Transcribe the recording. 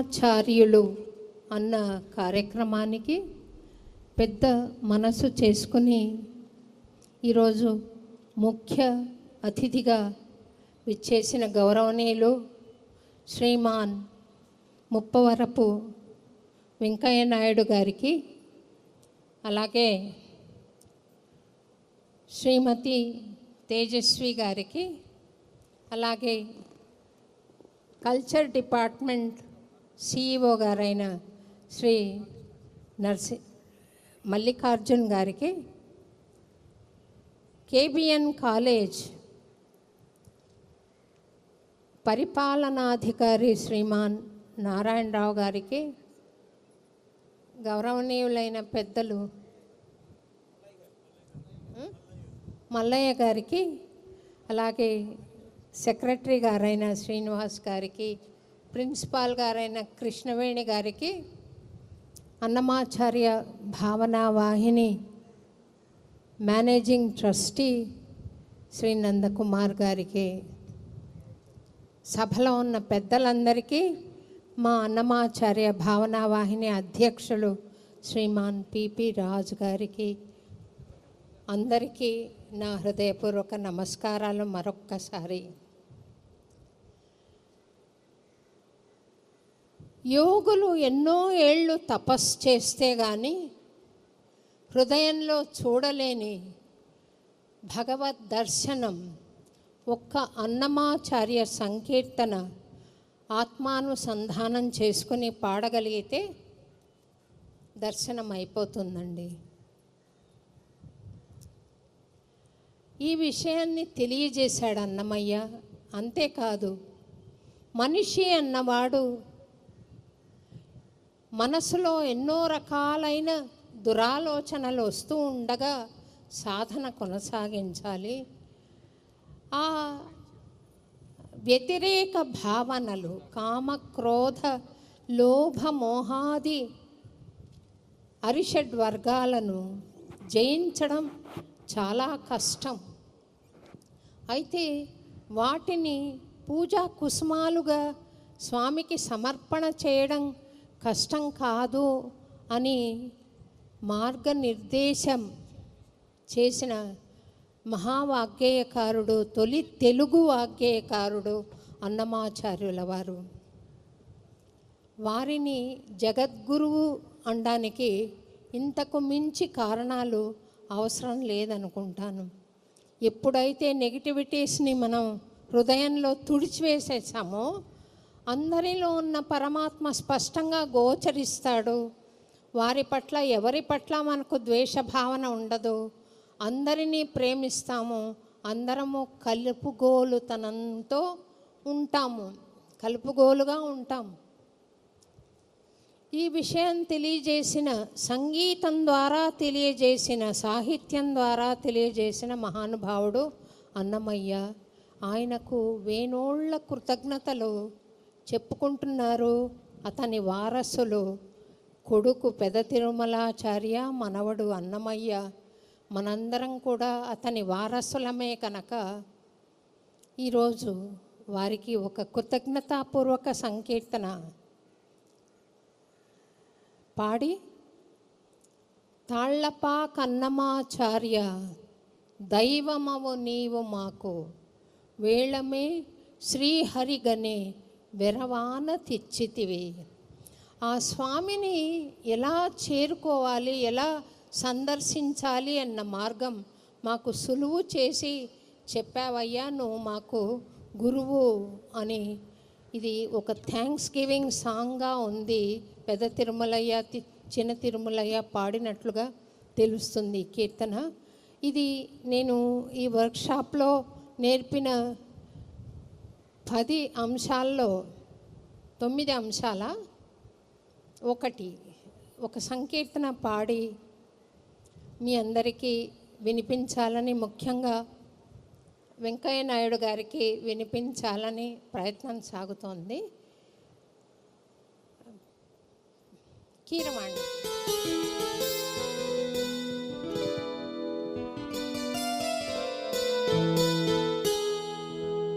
అన్నమాచార్యులు అన్న కార్యక్రమానికి పెద్ద మనసు చేసుకుని ఈరోజు ముఖ్య అతిథిగా విచ్చేసిన గౌరవనీయులు శ్రీమాన్ ముప్పవరపు వెంకయ్య నాయుడు గారికి, అలాగే శ్రీమతి తేజస్వి గారికి, అలాగే కల్చర్ డిపార్ట్మెంట్ సిఇఓ గారైన శ్రీ మల్లికార్జున్ గారికి, కేబిఎన్ కాలేజ్ పరిపాలనాధికారి శ్రీమాన్ నారాయణరావు గారికి, గౌరవనీయులైన పెద్దలు మల్లయ్య గారికి, అలాగే సెక్రటరీ గారైన శ్రీనివాస్ గారికి, ప్రిన్సిపాల్ గారైన కృష్ణవేణి గారికి, అన్నమాచార్య భావనా వాహిని మేనేజింగ్ ట్రస్టీ శ్రీ నందకుమార్ గారికి, సభలో ఉన్న పెద్దలందరికీ, మా అన్నమాచార్య భావనా వాహిని అధ్యక్షులు శ్రీమాన్ పిపి రాజు గారికి అందరికీ నా హృదయపూర్వక నమస్కారాలు. మరొక్కసారి యోగులు ఎన్నో ఏళ్ళు తపస్సు చేస్తే కానీ హృదయంలో చూడలేని భగవద్ దర్శనం ఒక్క అన్నమాచార్య సంకీర్తన ఆత్మానుసంధానం చేసుకుని పాడగలిగితే దర్శనం అయిపోతుందండి. ఈ విషయాన్ని తెలియజేశాడు అన్నమయ్య. అంతేకాదు, మనిషి అన్నవాడు మనసులో ఎన్నో రకాలైన దురాలోచనలు వస్తూ ఉండగా సాధన కొనసాగించాలి. ఆ వ్యతిరేక భావనలు, కామ, క్రోధ, లోభ, మోహాది అరిషడ్ వర్గాలను జయించడం చాలా కష్టం. అయితే వాటిని పూజా కుసుమాలుగా స్వామికి సమర్పణ చేయడం కష్టం కాదు అని మార్గనిర్దేశం చేసిన మహావాగ్గేయకారుడు, తొలి తెలుగు వాగ్గేయకారుడు అన్నమాచార్యుల వారు. వారిని జగద్గురువు అనడానికి ఇంతకు మించి కారణాలు అవసరం లేదనుకుంటాను. ఎప్పుడైతే నెగిటివిటీస్ని మనం హృదయంలో తుడిచివేసేసామో అందరిలో ఉన్న పరమాత్మ స్పష్టంగా గోచరిస్తాడు. వారి పట్ల, ఎవరి పట్ల మనకు ద్వేషభావన ఉండదు. అందరినీ ప్రేమిస్తాము. అందరము కలుపుగోలుతనంతో ఉంటాము, కలుపుగోలుగా ఉంటాము. ఈ విషయం తెలియజేసిన, సంగీతం ద్వారా తెలియజేసిన, సాహిత్యం ద్వారా తెలియజేసిన మహానుభావుడు అన్నమయ్య. ఆయనకు వేనోళ్ల కృతజ్ఞతలు చెప్పుకుంటున్నారు అతని వారసులు. కొడుకు పెద తిరుమలాచార్య, మనవడు అన్నమయ్య. మనందరం కూడా అతని వారసులమే కనుక ఈరోజు వారికి ఒక కృతజ్ఞతాపూర్వక సంకీర్తన పాడి, తాళ్లపా కన్నమాచార్య దైవమవు నీవు మాకు, వేళమే శ్రీహరిగనే వెరవాన తెచ్చితివి. ఆ స్వామిని ఎలా చేరుకోవాలి, ఎలా సందర్శించాలి అన్న మార్గం మాకు సులువు చేసి చెప్పావయ్యా, నువ్వు మాకు గురువు అని. ఇది ఒక థ్యాంక్స్ గివింగ్ సాంగ్గా ఉంది. పెద తిరుమలయ్య, చిన్న తిరుమలయ్య పాడినట్లుగా తెలుస్తుంది ఈ కీర్తన. ఇది నేను ఈ వర్క్షాప్లో నేర్పిన 10 అంశాల్లో 9 అంశాల ఒక సంకీర్తన పాడి మీ అందరికీ వినిపించాలని, ముఖ్యంగా వెంకయ్య నాయుడు గారికి వినిపించాలని ప్రయత్నం సాగుతోంది. కీరవాణి.